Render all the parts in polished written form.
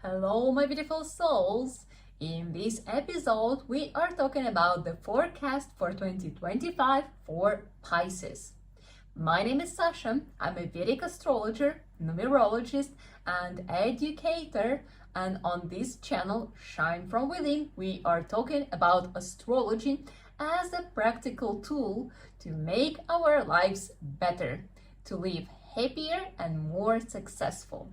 Hello, my beautiful souls. In this episode, we are talking about the forecast for 2025 for Pisces. My name is Sasha. I'm a Vedic astrologer, numerologist, and educator. And on this channel, Shine From Within, we are talking about astrology as a practical tool to make our lives better, to live happier and more successful.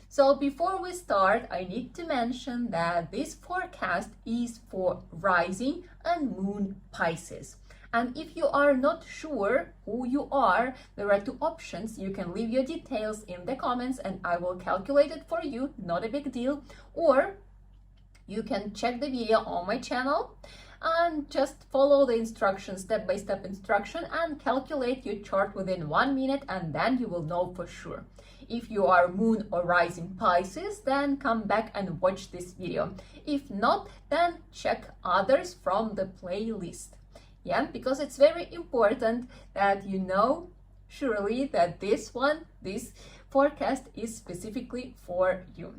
So before we start, I need to mention that this forecast is for Rising and Moon Pisces. And if you are not sure who you are, there are two options. You can leave your details in the comments and I will calculate it for you, not a big deal. Or you can check the video on my channel and just follow the instructions, step-by-step instruction, and calculate your chart within 1 minute, and then you will know for sure. If you are Moon or Rising Pisces, then come back and watch this video. If not, then check others from the playlist. Yeah, because it's very important that you know surely that this forecast is specifically for you.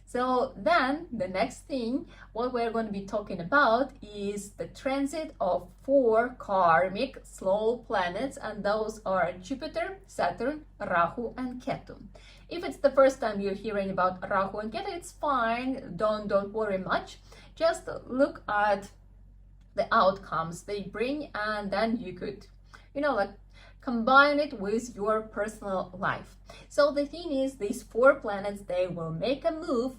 So then the next thing, what we're going to be talking about is the transit of 4 karmic slow planets, and those are Jupiter, Saturn, Rahu, and Ketu. If it's the first time you're hearing about Rahu and Ketu, it's fine. Don't worry much. Just look at the outcomes they bring, and then you could, combine it with your personal life. So the thing is, these 4 planets, they will make a move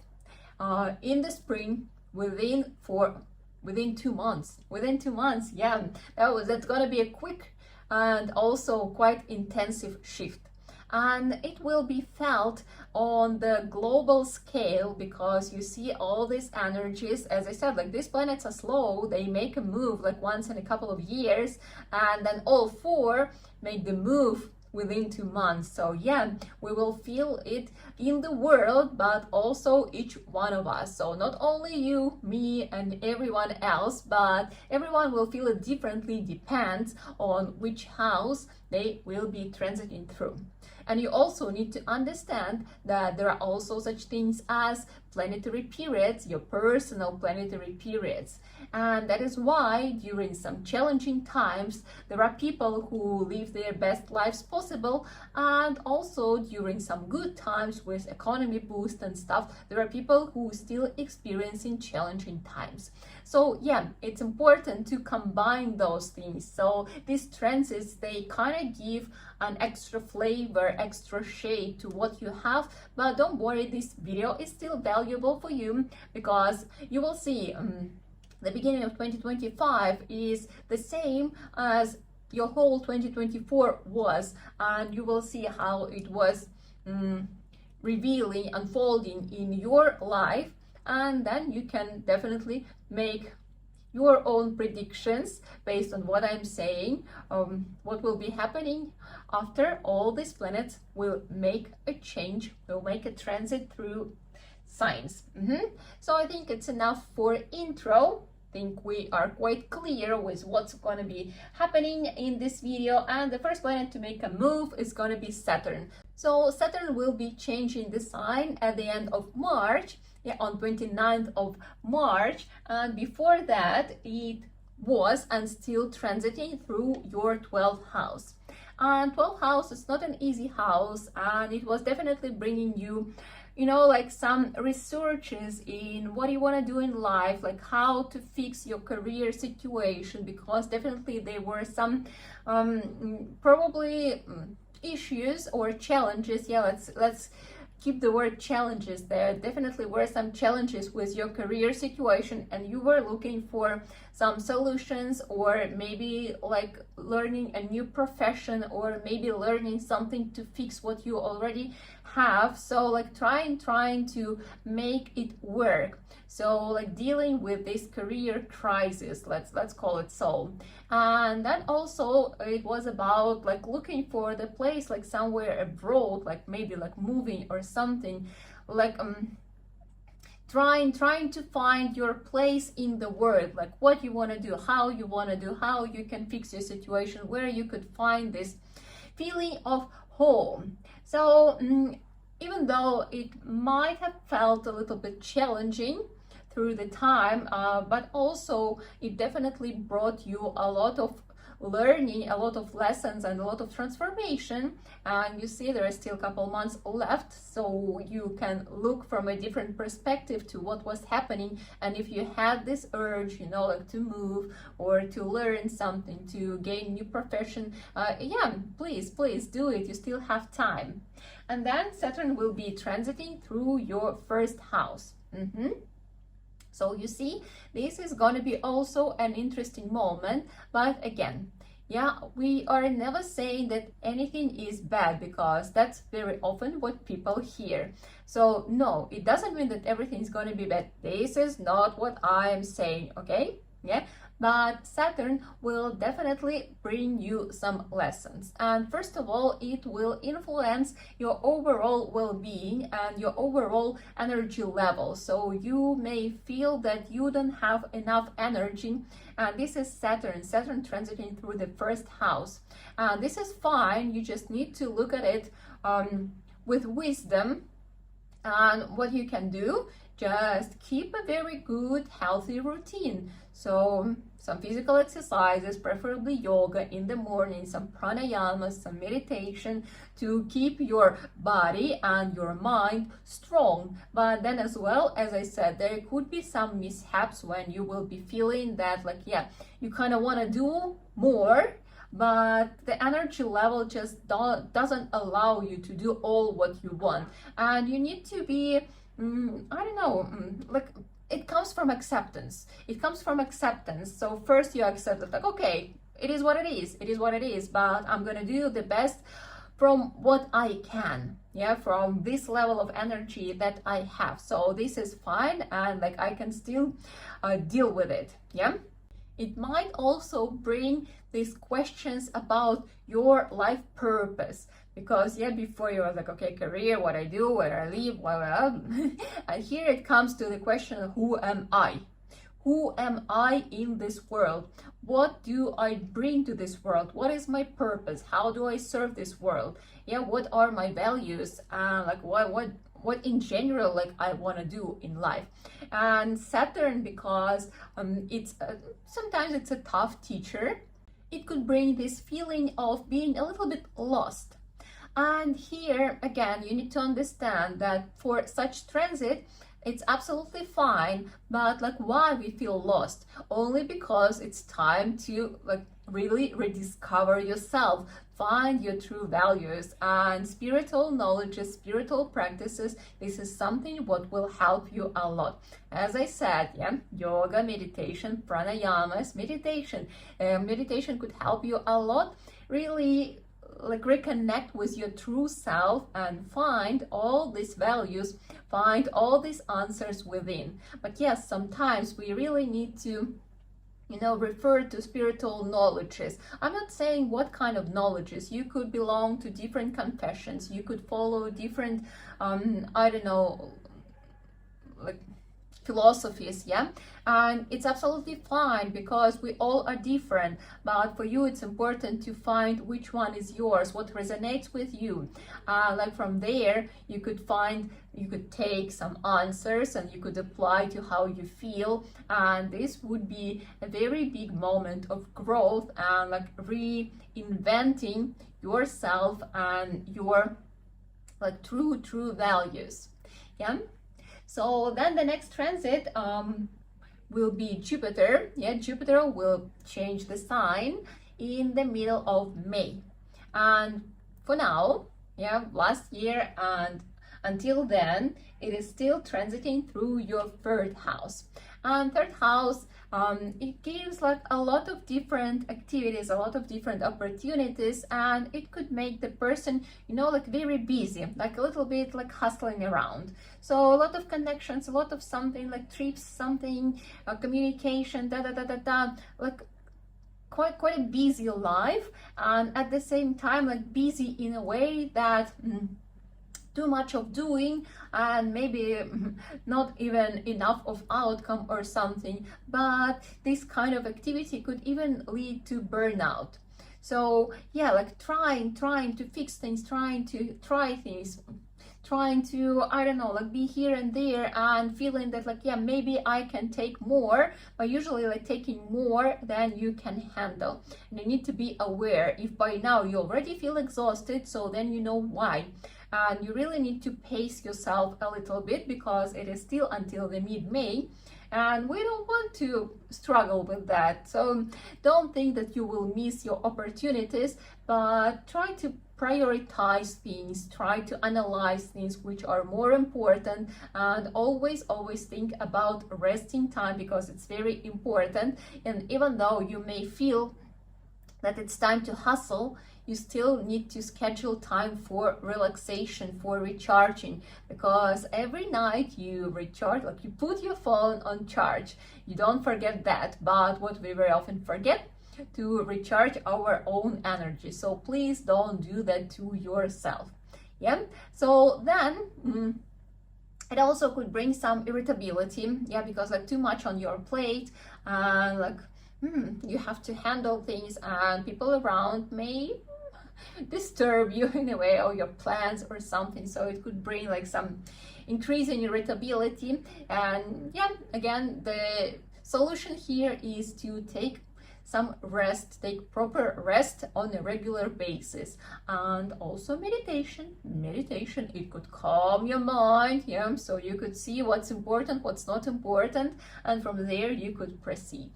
in the spring within 2 months. Within 2 months, yeah, that's gonna be a quick and also quite intensive shift. And it will be felt on the global scale because you see all these energies. As I said, like these planets are slow, they make a move like once in a couple of years, and then all 4 make the move within 2 months. So yeah, we will feel it in the world, but also each one of us. So not only you, me, and everyone else, but everyone will feel it differently, depends on which house they will be transiting through. And you also need to understand that there are also such things as planetary periods, your personal planetary periods. And that is why during some challenging times, there are people who live their best lives possible. And also during some good times with economy boost and stuff, there are people who are still experiencing challenging times. So yeah, it's important to combine those things. So these transits, they kind of give an extra flavor, extra shade to what you have. But don't worry, this video is still valuable for you because you will see the beginning of 2025 is the same as your whole 2024 was, and you will see how it was revealing, unfolding in your life, and then you can definitely make your own predictions based on what I'm saying, what will be happening after all these planets will make a change, will make a transit through signs. So I think it's enough for intro. I think we are quite clear with what's going to be happening in this video, and the first planet to make a move is going to be Saturn. So Saturn will be changing the sign at the end of March, on 29th of March, and before that it was and still transiting through your 12th house. And 12th house is not an easy house, and it was definitely bringing you like some researches in what you want to do in life, like how to fix your career situation, because definitely there were some probably issues or challenges. Yeah, let's keep the word challenges there. Definitely were some challenges with your career situation, and you were looking for some solutions, or maybe like learning a new profession, or maybe learning something to fix what you already have. So like trying to make it work. So like dealing with this career crisis, let's call it so. And then also it was about like looking for the place, like somewhere abroad, like maybe like moving or something, like trying to find your place in the world, like what you want to do, how you want to do, how you can fix your situation, where you could find this feeling of home. So even though it might have felt a little bit challenging through the time, but also it definitely brought you a lot of learning, a lot of lessons, and a lot of transformation. And you see there are still a couple months left, so you can look from a different perspective to what was happening. And if you had this urge, you know, like to move or to learn something, to gain new profession, yeah, please do it. You still have time. And then Saturn will be transiting through your first house. So you see, this is going to be also an interesting moment. But again, yeah, we are never saying that anything is bad, because that's very often what people hear. So no, it doesn't mean that everything is going to be bad. This is not what I am saying, okay? Yeah, but Saturn will definitely bring you some lessons. And first of all, it will influence your overall well-being and your overall energy level. So you may feel that you don't have enough energy, and this is Saturn transiting through the first house. This is fine. You just need to look at it with wisdom. And what you can do, just keep a very good, healthy routine. So some physical exercises, preferably yoga in the morning, some pranayama, some meditation, to keep your body and your mind strong. But then as well, as I said, there could be some mishaps when you will be feeling that, like, yeah, you kind of want to do more, but the energy level just doesn't allow you to do all what you want. And you need to be, I don't know, like, it comes from acceptance. It comes from acceptance. So first you accept it, like, okay, it is what it is. It is what it is, but I'm going to do the best from what I can. Yeah, from this level of energy that I have. So this is fine, and like I can still deal with it. Yeah. It might also bring these questions about your life purpose, because yeah, before you were like, okay, career, what I do, where I live, and here it comes to the question of who am I? Who am I in this world? What do I bring to this world? What is my purpose? How do I serve this world? Yeah, what are my values? Like what in general, like, I want to do in life. And Saturn, because it's sometimes it's a tough teacher, it could bring this feeling of being a little bit lost. And here again, you need to understand that for such transit, it's absolutely fine, but like, why we feel lost? Only because it's time to like really rediscover yourself, find your true values, and spiritual knowledges, spiritual practices. This is something what will help you a lot. As I said, yeah, yoga, meditation, pranayamas, meditation could help you a lot. Really, like, reconnect with your true self and find all these values, find all these answers within. But yes, sometimes we really need to, you know, refer to spiritual knowledges. I'm not saying what kind of knowledges. You could belong to different confessions, you could follow different I don't know, like philosophies, yeah, and it's absolutely fine, because we all are different. But for you, it's important to find which one is yours, what resonates with you. Like from there, you could take some answers and you could apply to how you feel, and this would be a very big moment of growth and like reinventing yourself and your like true values. Yeah. So then the next transit will be Jupiter. Yeah, Jupiter will change the sign in the middle of May. And for now, yeah, last year and until then, it is still transiting through your third house. And third house, it gives like a lot of different activities, a lot of different opportunities, and it could make the person, you know, like very busy, like a little bit like hustling around. So a lot of connections, a lot of something like trips, something, communication, like quite a busy life, and at the same time like busy in a way that too much of doing and maybe not even enough of outcome or something. But this kind of activity could even lead to burnout. So yeah, like trying to fix things, trying to try trying to, I don't know, like be here and there and feeling that like, yeah, maybe I can take more, but usually like taking more than you can handle. And you need to be aware if by now you already feel exhausted, so then you know why. And you really need to pace yourself a little bit because it is still until the mid-May. And we don't want to struggle with that. So don't think that you will miss your opportunities, but try to prioritize things, try to analyze things which are more important, and always think about resting time because it's very important. And even though you may feel that it's time to hustle, you still need to schedule time for relaxation, for recharging, because every night you recharge, like you put your phone on charge. You don't forget that, but what we very often forget, to recharge our own energy. So please don't do that to yourself. Yeah, so then it also could bring some irritability, yeah, because like too much on your plate, and like you have to handle things, and people around may disturb you in a way, or your plans or something. So it could bring like some increase in irritability. And yeah, again, the solution here is to take some rest, take proper rest on a regular basis. And also meditation, it could calm your mind, yeah, so you could see what's important, what's not important, and from there you could proceed.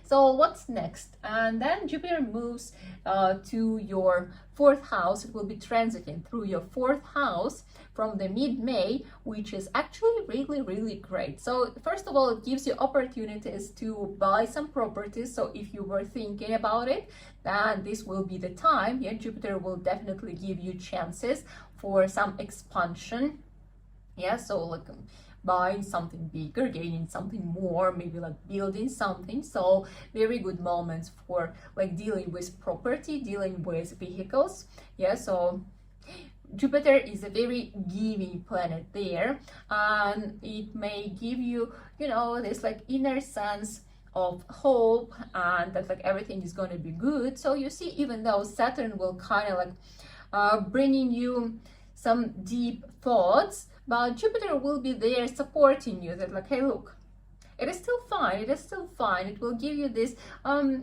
So what's next? And then Jupiter moves to your 4th house. It will be transiting through your 4th house from the mid-May, which is actually really great. So first of all, it gives you opportunities to buy some properties. So if you were thinking about it, then this will be the time. Yeah, Jupiter will definitely give you chances for some expansion. Yeah, so like buying something bigger, gaining something more, maybe like building something. So very good moments for like dealing with property, dealing with vehicles. Yeah, so Jupiter is a very giving planet there, and it may give you, you know, this like inner sense of hope and that like everything is going to be good. So you see, even though Saturn will kind of like bringing you some deep thoughts, but Jupiter will be there supporting you, that like, hey, look, it is still fine, it is still fine. It will give you this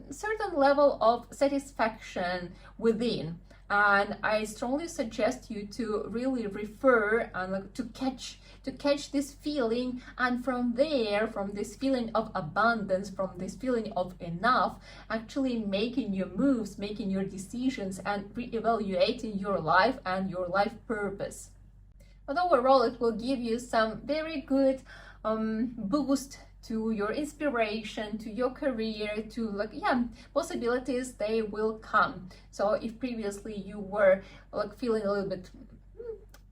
certain level of satisfaction within. And I strongly suggest you to really refer and like to catch this feeling, and from there, from this feeling of abundance, from this feeling of enough, actually making your moves, making your decisions, and reevaluating your life and your life purpose. But overall, it will give you some very good boost to your inspiration, to your career, to like, yeah, possibilities, they will come. So if previously you were like feeling a little bit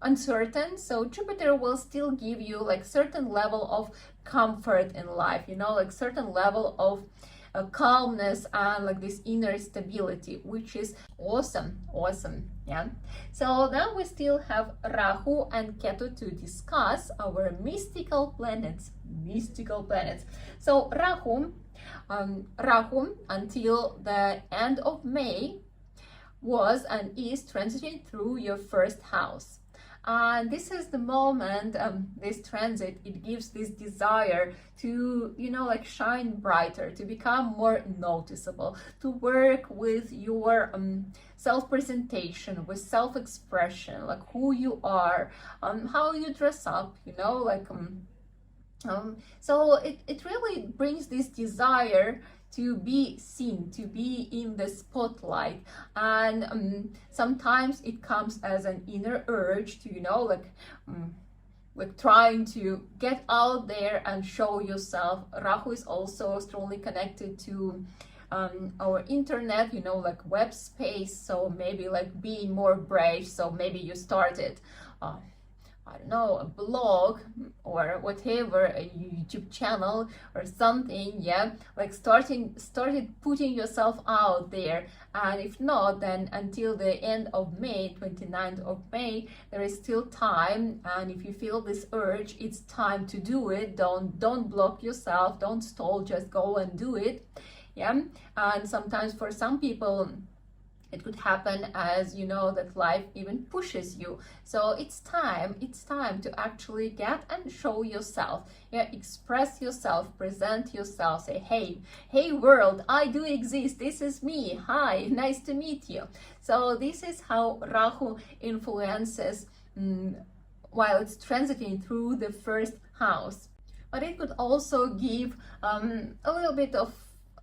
uncertain, so Jupiter will still give you like certain level of comfort in life, you know, like certain level of calmness and like this inner stability, which is awesome. Yeah, so then we still have Rahu and Ketu to discuss our mystical planets. So Rahu until the end of May was and is transiting through your 1st house. And this is the moment, this transit, it gives this desire to, you know, like shine brighter, to become more noticeable, to work with your self-presentation, with self-expression, like who you are, how you dress up, you know, like so it really brings this desire to be seen, to be in the spotlight. And sometimes it comes as an inner urge to, you know, like trying to get out there and show yourself. Rahu is also strongly connected to our internet, you know, like web space. So maybe like being more brave. So maybe you started I don't know, a blog or whatever, a YouTube channel or something, yeah, like started putting yourself out there. And if not, then until the end of May, 29th of May, there is still time. And if you feel this urge, it's time to do it. Don't block yourself, don't stall, just go and do it. Yeah. And sometimes for some people, It could happen as you know that life even pushes you. So it's time to actually get and show yourself. Yeah, express yourself, present yourself, say, hey world, I do exist, this is me, hi, nice to meet you. So this is how Rahu influences while it's transiting through the first house. But it could also give a little bit of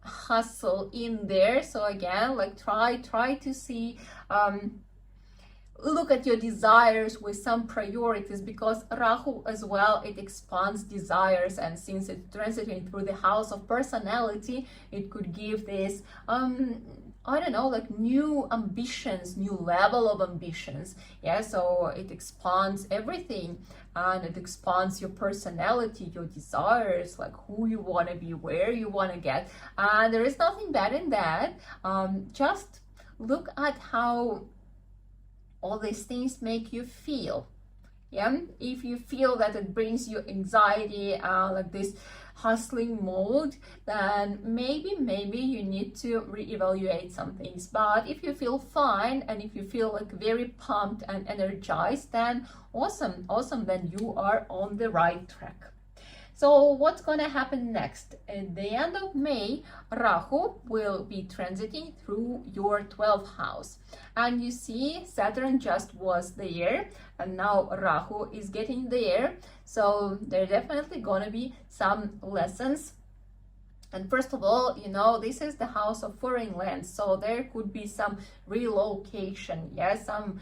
hustle in there. So again, like try to see, look at your desires with some priorities, because Rahu as well, it expands desires, and since it's transiting through the house of personality, it could give this I don't know, like new ambitions, new level of ambitions. Yeah, so it expands everything, and it expands your personality, your desires, like who you want to be, where you want to get. And there is nothing bad in that. Just look at how all these things make you feel. Yeah, if you feel that it brings you anxiety, like this hustling mode, then maybe you need to reevaluate some things. But if you feel fine and if you feel like very pumped and energized, then awesome, then you are on the right track. So what's going to happen next? At the end of May, Rahu will be transiting through your 12th house. And you see, Saturn just was there, and now Rahu is getting there. So there are definitely going to be some lessons. And first of all, you know, this is the house of foreign lands, so there could be some relocation, yeah, some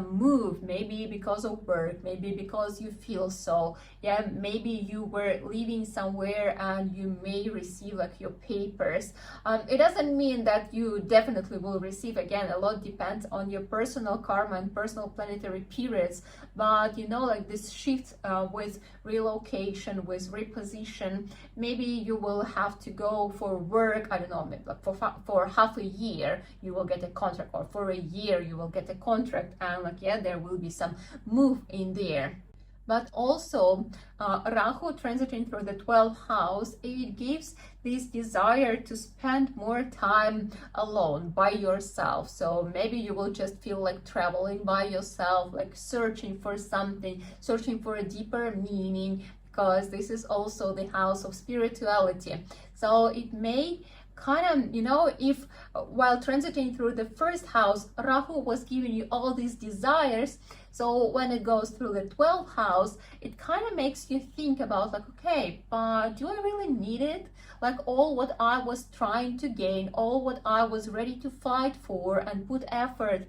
move, maybe because of work, maybe because you feel so, yeah, maybe you were living somewhere and you may receive like your papers. It doesn't mean that you definitely will receive. Again, a lot depends on your personal karma and personal planetary periods, but you know, like this shift with relocation, with reposition, maybe you will have to go for work, I don't know, maybe like for half a year you will get a contract, or for a year you will get a contract, and like, yeah, there will be some move in there. But also Rahu transiting through the 12th house, it gives this desire to spend more time alone by yourself. So maybe you will just feel like traveling by yourself, like searching for something, searching for a deeper meaning, because this is also the house of spirituality. So it may kind of, you know, if while transiting through the first house, Rahu was giving you all these desires, so when it goes through the 12th house, it kind of makes you think about like, okay, but do I really need it? Like all what I was trying to gain, all what I was ready to fight for and put effort,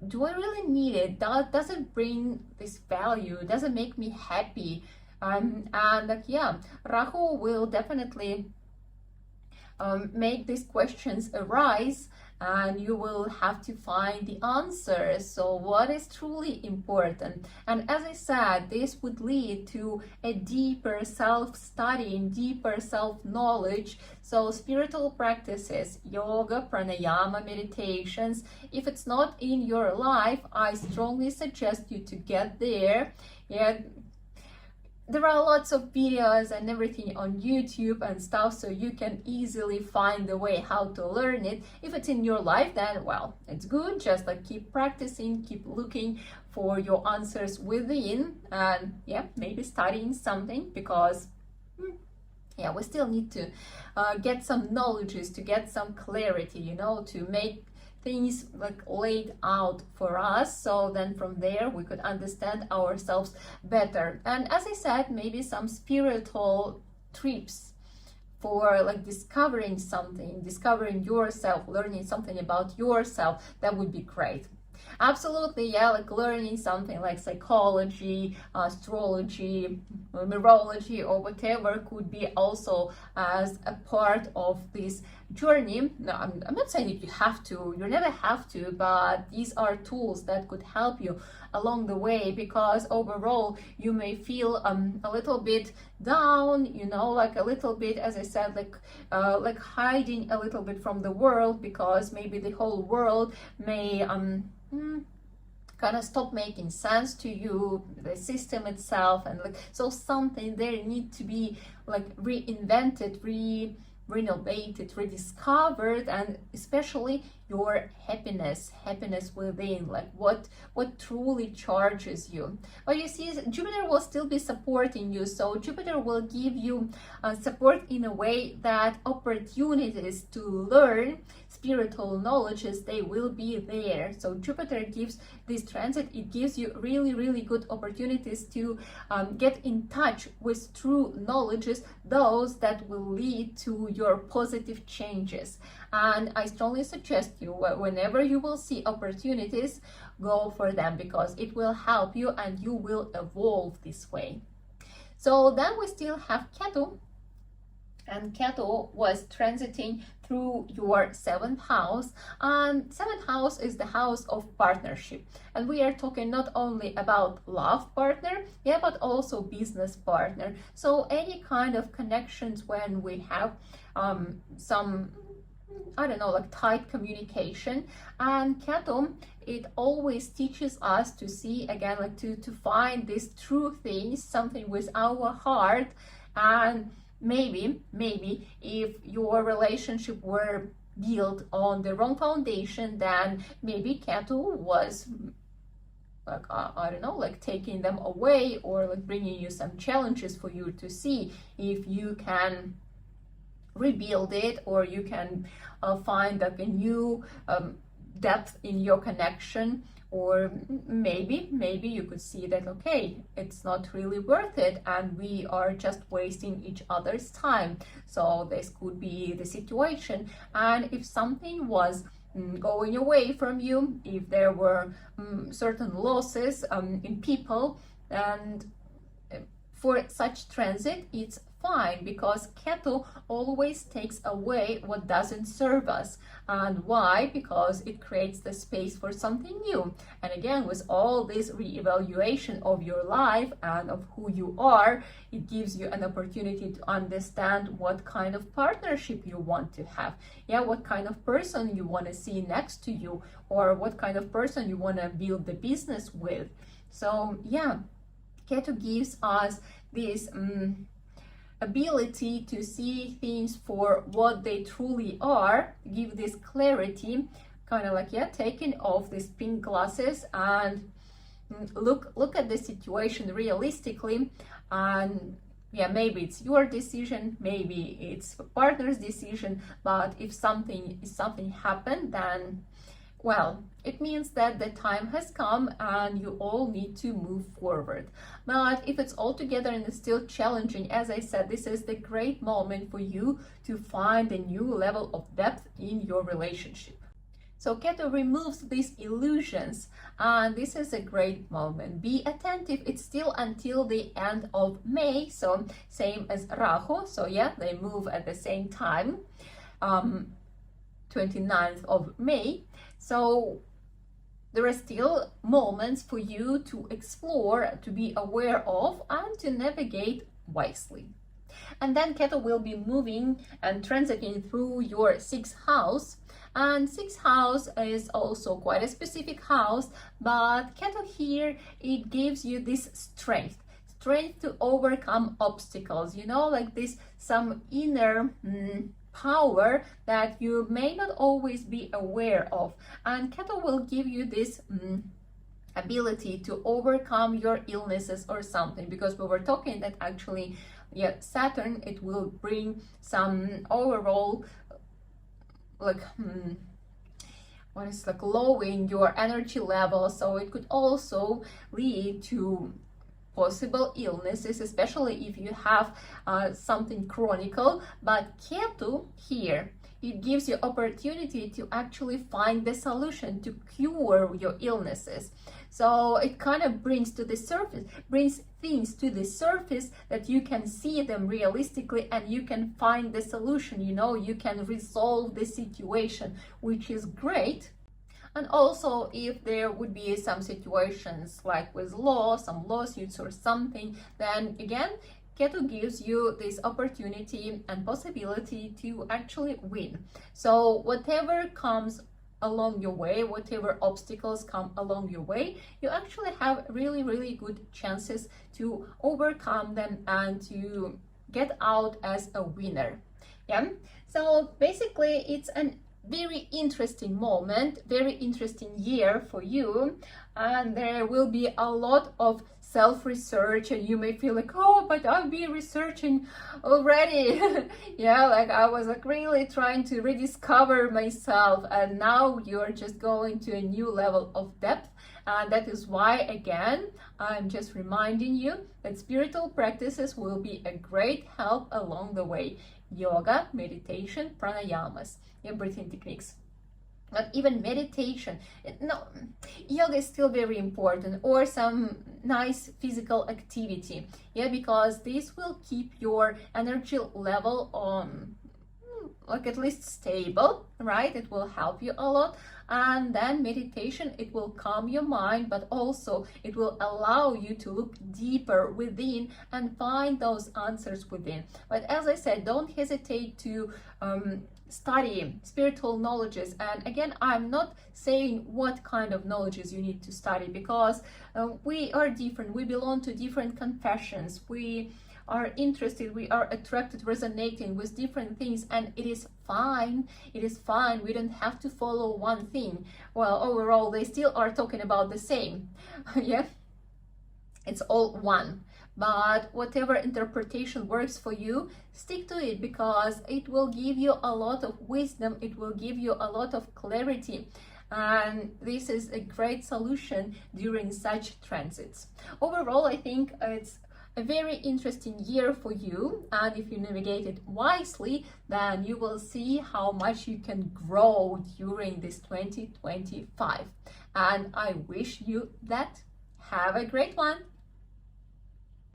do I really need it? Does it bring this value? Does it make me happy? And like, yeah, Rahu will definitely make these questions arise, and you will have to find the answers. So what is truly important? And as I said, this would lead to a deeper self-studying, deeper self-knowledge. So spiritual practices, yoga, pranayama, meditations, if it's not in your life, I strongly suggest you to get there. Yeah, there are lots of videos and everything on YouTube and stuff, so you can easily find the way how to learn it. If it's in your life, then well, it's good. Just like keep practicing, keep looking for your answers within, and yeah, maybe studying something, because yeah, we still need to get some knowledges, to get some clarity, you know, to make things like laid out for us, so then from there we could understand ourselves better. And as I said, maybe some spiritual trips for like discovering something, discovering yourself, learning something about yourself, that would be great. Absolutely, yeah, like learning something like psychology, astrology, numerology, or whatever could be also as a part of this journey. No, I'm not saying that you have to, you never have to, but these are tools that could help you along the way, because overall you may feel a little bit down, you know, like a little bit, as I said, like hiding a little bit from the world, because maybe the whole world may kind of stop making sense to you, the system itself, and like, so something there need to be like reinvented, renovated, rediscovered, and especially your happiness within, like what truly charges you. But you see, Jupiter will still be supporting you, so Jupiter will give you support in a way that opportunities to learn spiritual knowledges, they will be there. So Jupiter gives this transit, it gives you really good opportunities to get in touch with true knowledges, those that will lead to your positive changes. And I strongly suggest you, whenever you will see opportunities, go for them, because it will help you and you will evolve this way. So then we still have Ketu, and Ketu was transiting through your 7th house, and 7th house is the house of partnership, and we are talking not only about love partner, yeah, but also business partner. So any kind of connections when we have some, I don't know, like tight communication. And Ketu, it always teaches us to see again, like to find these true things, something with our heart. And maybe if your relationship were built on the wrong foundation, then maybe Ketu was like I don't know, like taking them away, or like bringing you some challenges for you to see if you can rebuild it, or you can find like a new depth in your connection. Or maybe you could see that, okay, it's not really worth it and we are just wasting each other's time. So this could be the situation. And if something was going away from you, if there were certain losses in people, and for such transit, it's fine, because Ketu always takes away what doesn't serve us. And why? Because it creates the space for something new. And again, with all this reevaluation of your life and of who you are, it gives you an opportunity to understand what kind of partnership you want to have. Yeah, what kind of person you want to see next to you, or what kind of person you want to build the business with. So yeah, Ketu gives us this ability to see things for what they truly are, give this clarity, kind of like, yeah, taking off these pink glasses and look at the situation realistically. And yeah, maybe it's your decision, maybe it's a partner's decision, but if something happened, then well, it means that the time has come and you all need to move forward. But if it's all together and it's still challenging, as I said, this is the great moment for you to find a new level of depth in your relationship. So Ketu removes these illusions, and this is a great moment. Be attentive. It's still until the end of May, so same as Rahu. So yeah, they move at the same time, 29th of May. So there are still moments for you to explore, to be aware of, and to navigate wisely. And then Ketu will be moving and transiting through your 6th house. And 6th house is also quite a specific house, but Ketu here, it gives you this strength to overcome obstacles, you know, like this, some inner power that you may not always be aware of. And Ketu will give you this ability to overcome your illnesses or something, because we were talking that actually, yeah, Saturn, it will bring some overall like what is like lowering your energy level. So it could also lead to possible illnesses, especially if you have something chronic. But Ketu here, it gives you opportunity to actually find the solution to cure your illnesses. So it kind of brings things to the surface that you can see them realistically, and you can find the solution, you know, you can resolve the situation, which is great. And also, if there would be some situations like with law, some lawsuits or something, then again, Ketu gives you this opportunity and possibility to actually win. So whatever comes along your way, whatever obstacles come along your way, you actually have really good chances to overcome them and to get out as a winner. Yeah, so basically it's an very interesting moment, very interesting year for you, and there will be a lot of self-research, and you may feel like, oh, but I've been researching already. Yeah, like I was like really trying to rediscover myself, and now you're just going to a new level of depth. And that is why, again, I'm just reminding you that spiritual practices will be a great help along the way. Yoga, meditation, pranayamas, breathing techniques. But even meditation, no, yoga is still very important, or some nice physical activity, yeah, because this will keep your energy level on, like at least stable, right? It will help you a lot. And then meditation, it will calm your mind, but also it will allow you to look deeper within and find those answers within. But as I said, don't hesitate to study spiritual knowledges. And again, I'm not saying what kind of knowledges you need to study, because we are different, we belong to different confessions, we are interested, we are attracted, resonating with different things, and it is fine. It is fine. We don't have to follow one thing. Well, overall, they still are talking about the same. Yeah, it's all one. But whatever interpretation works for you, stick to it, because it will give you a lot of wisdom. It will give you a lot of clarity. And this is a great solution during such transits. Overall, I think it's a very interesting year for you, and if you navigate it wisely, then you will see how much you can grow during this 2025. And I wish you that. Have a great one.